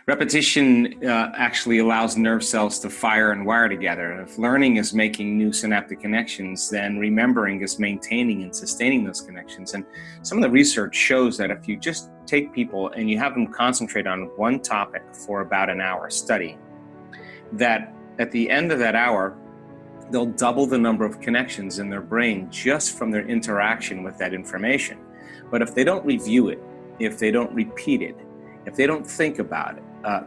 Repetition actually allows nerve cells to fire and wire together. If learning is making new synaptic connections, then remembering is maintaining and sustaining those connections. And some of the research shows that if you just take people and you have them concentrate on one topic for about an hour study, that at the end of that hour, they'll double the number of connections in their brain just from their interaction with that information. But if they don't review it, if they don't repeat it, if they don't think about it,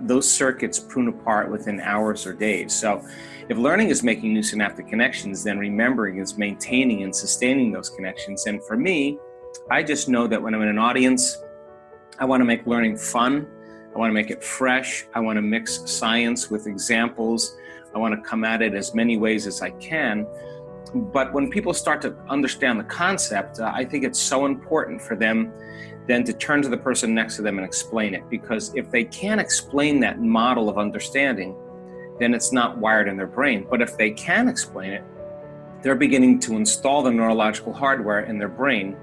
those circuits prune apart within hours or days. So if learning is making new synaptic connections, then remembering is maintaining and sustaining those connections. And for me, I just know that when I'm in an audience, I want to make learning fun. I want to make it fresh. I want to mix science with examples. I want to come at it as many ways as I can. But when people start to understand the concept, I think it's so important for them then to turn to the person next to them and explain it. Because if they can't explain that model of understanding, then it's not wired in their brain. But if they can explain it, they're beginning to install the neurological hardware in their brain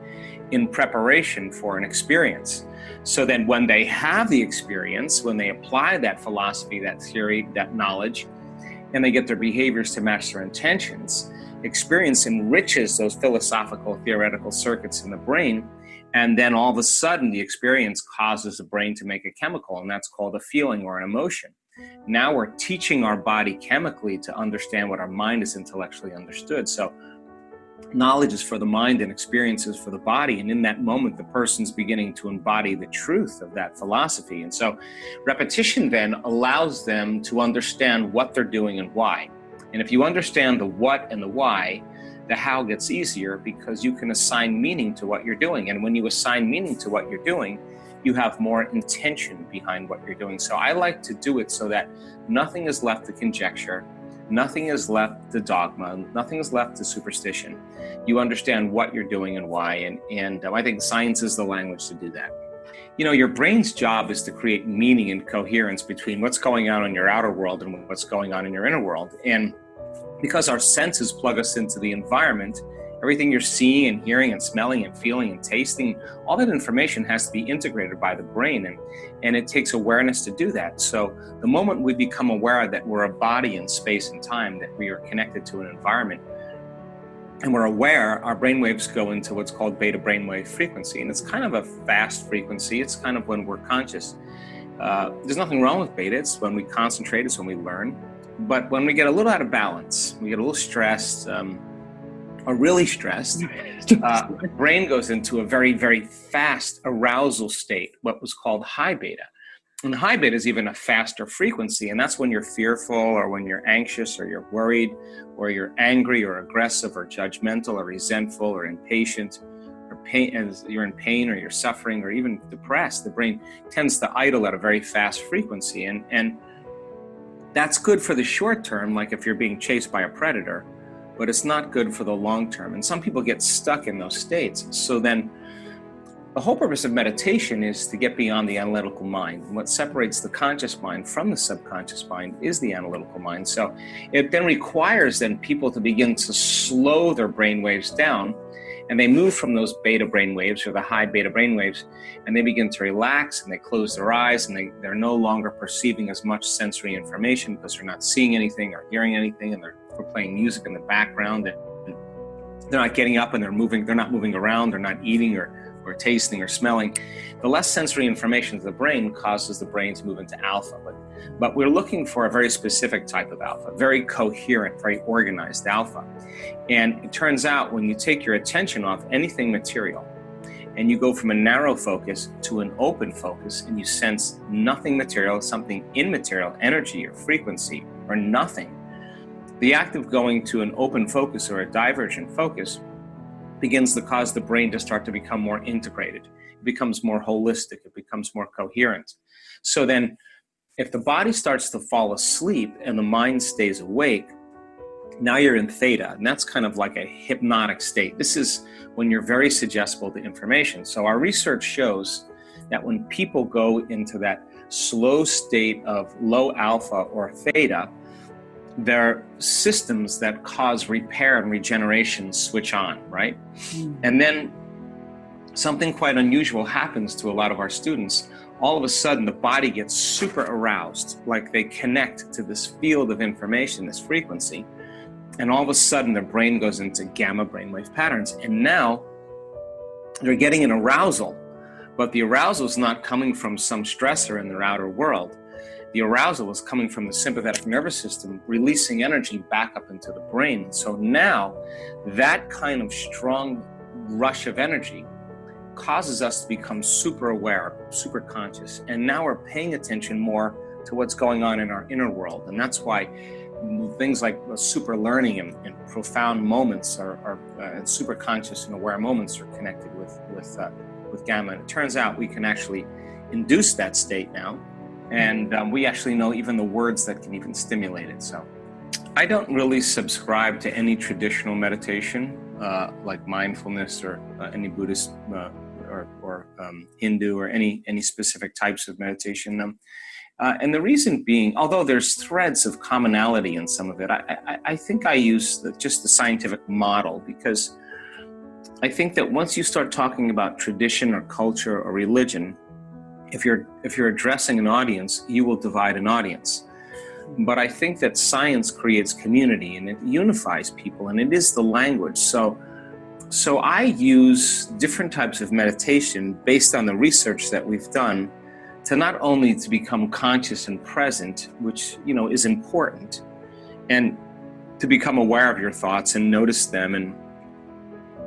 in preparation for an experience. So then when they have the experience, when they apply that philosophy, that theory, that knowledge, and they get their behaviors to match their intentions, experience enriches those philosophical, theoretical circuits in the brain. And then all of a sudden, the experience causes the brain to make a chemical, and that's called a feeling or an emotion. Now we're teaching our body chemically to understand what our mind has intellectually understood. So knowledge is for the mind and experience is for the body. And in that moment, the person's beginning to embody the truth of that philosophy. And so repetition then allows them to understand what they're doing and why. And if you understand the what and the why, the how gets easier because you can assign meaning to what you're doing. And when you assign meaning to what you're doing, you have more intention behind what you're doing. So I like to do it so that nothing is left to conjecture, nothing is left to dogma, nothing is left to superstition. You understand what you're doing and why. And I think science is the language to do that. You know, your brain's job is to create meaning and coherence between what's going on in your outer world and what's going on in your inner world. And because our senses plug us into the environment, everything you're seeing and hearing and smelling and feeling and tasting, all that information has to be integrated by the brain, and it takes awareness to do that. So the moment we become aware that we're a body in space and time, that we are connected to an environment, and we're aware, our brainwaves go into what's called beta brainwave frequency, and it's kind of a fast frequency. It's kind of when we're conscious. There's nothing wrong with beta. It's when we concentrate, it's when we learn. But when we get a little out of balance, we get a little stressed, or really stressed, brain goes into a very, very fast arousal state, what was called high beta. And high beta is even a faster frequency, and that's when you're fearful or when you're anxious or you're worried or you're angry or aggressive or judgmental or resentful or impatient or pain, as you're in pain or you're suffering or even depressed. The brain tends to idle at a very fast frequency, and that's good for the short term, like if you're being chased by a predator, but it's not good for the long term. And some people get stuck in those states. So then the whole purpose of meditation is to get beyond the analytical mind. And what separates the conscious mind from the subconscious mind is the analytical mind. So it then requires then people to begin to slow their brain waves down, and they move from those beta brain waves or the high beta brain waves, and they begin to relax and they close their eyes, and they're no longer perceiving as much sensory information because they're not seeing anything or hearing anything, and they're playing music in the background, and they're not getting up and they're not moving around, they're not eating or tasting or smelling. The less sensory information to the brain causes the brain to move into alpha. But we're looking for a very specific type of alpha, very coherent, very organized alpha. And it turns out when you take your attention off anything material and you go from a narrow focus to an open focus and you sense nothing material, something immaterial, energy or frequency or nothing, the act of going to an open focus or a divergent focus begins to cause the brain to start to become more integrated. It becomes more holistic. It becomes more coherent. So then if the body starts to fall asleep and the mind stays awake, now you're in theta, and that's kind of like a hypnotic state. This is when you're very suggestible to information. So our research shows that when people go into that slow state of low alpha or theta, their systems that cause repair and regeneration switch on, right? And then something quite unusual happens to a lot of our students. all of a sudden the body gets super aroused, like they connect to this field of information, this frequency, and all of a sudden their brain goes into gamma brainwave patterns. And now they're getting an arousal, but the arousal is not coming from some stressor in their outer world. The arousal is coming from the sympathetic nervous system, releasing energy back up into the brain. So now that kind of strong rush of energy causes us to become super aware, super conscious. And now we're paying attention more to what's going on in our inner world. And that's why things like super learning and profound moments and super conscious and aware moments are connected with gamma. And it turns out we can actually induce that state now. And we actually know even the words that can even stimulate it. So I don't really subscribe to any traditional meditation, like mindfulness or any Buddhist or Hindu or any specific types of meditation. And the reason being, although there's threads of commonality in some of it, I think I use just the scientific model, because I think that once you start talking about tradition or culture or religion, if you're addressing an audience, you will divide an audience. But I think that science creates community and it unifies people, and it is the language. So I use different types of meditation based on the research that we've done to not only to become conscious and present, which is important, and to become aware of your thoughts and notice them and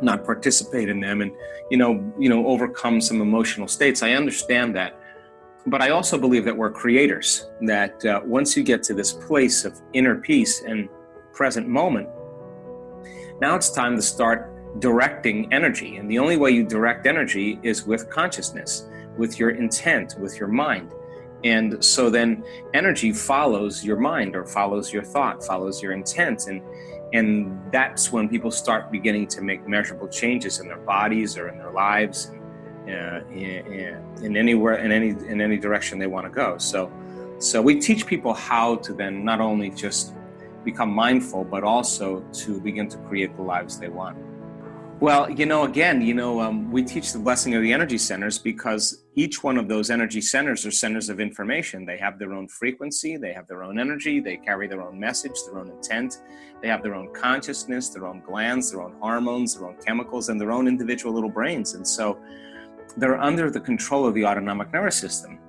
not participate in them and overcome some emotional states. I understand that. But I also believe that we're creators, that once you get to this place of inner peace and present moment, now it's time to start directing energy. And the only way you direct energy is with consciousness, with your intent, with your mind. And so then energy follows your mind, or follows your thought, follows your intent. And that's when people start beginning to make measurable changes in their bodies or in their lives, in any direction they want to go. So we teach people how to then not only just become mindful, but also to begin to create the lives they want. Well, we teach the blessing of the energy centers because each one of those energy centers are centers of information. They have their own frequency, they have their own energy, they carry their own message, their own intent, they have their own consciousness, their own glands, their own hormones, their own chemicals, and their own individual little brains. And so they're under the control of the autonomic nervous system.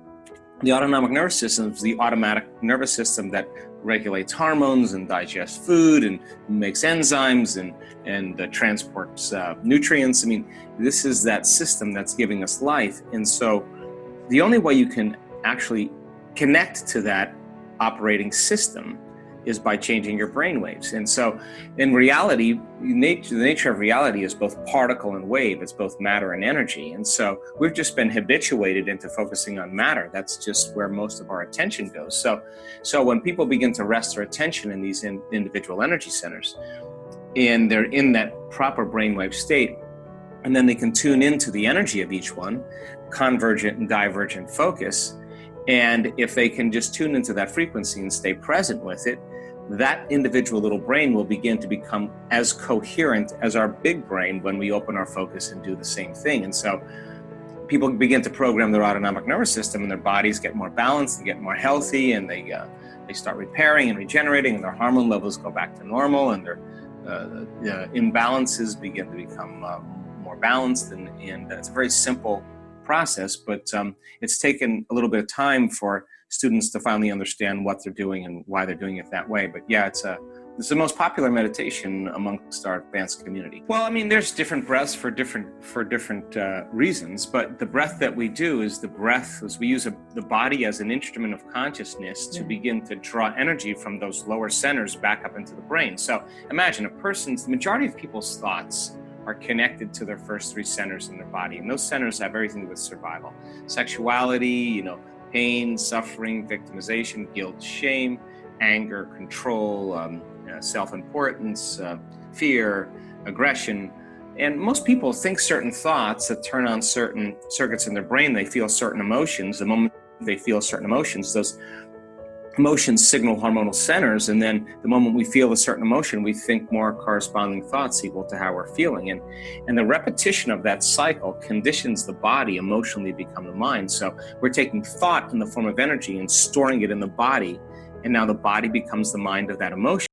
The autonomic nervous system is the automatic nervous system that regulates hormones and digests food and makes enzymes and transports nutrients. I mean, this is that system that's giving us life. And so the only way you can actually connect to that operating system is by changing your brain waves. And so in reality, the nature of reality is both particle and wave. It's both matter and energy. And so we've just been habituated into focusing on matter. That's just where most of our attention goes. So when people begin to rest their attention in these individual energy centers, and they're in that proper brainwave state, and then they can tune into the energy of each one, convergent and divergent focus. And if they can just tune into that frequency and stay present with it, that individual little brain will begin to become as coherent as our big brain when we open our focus and do the same thing. And so people begin to program their autonomic nervous system, and their bodies get more balanced and get more healthy, and they start repairing and regenerating, and their hormone levels go back to normal, and their imbalances begin to become more balanced. And it's a very simple process, but it's taken a little bit of time for students to finally understand what they're doing and why they're doing it that way. But yeah, it's the most popular meditation amongst our advanced community. Well, I mean, there's different breaths for different reasons, but the breath that we do is the breath as we use the body as an instrument of consciousness to begin to draw energy from those lower centers back up into the brain. So imagine the majority of people's thoughts are connected to their first three centers in their body, and those centers have everything to do with survival, sexuality, pain, suffering, victimization, guilt, shame, anger, control, self-importance, fear, aggression. And most people think certain thoughts that turn on certain circuits in their brain. They feel certain emotions. The moment they feel certain emotions, emotions signal hormonal centers, and then the moment we feel a certain emotion, we think more corresponding thoughts equal to how we're feeling. And the repetition of that cycle conditions the body emotionally become the mind. So we're taking thought in the form of energy and storing it in the body, and now the body becomes the mind of that emotion.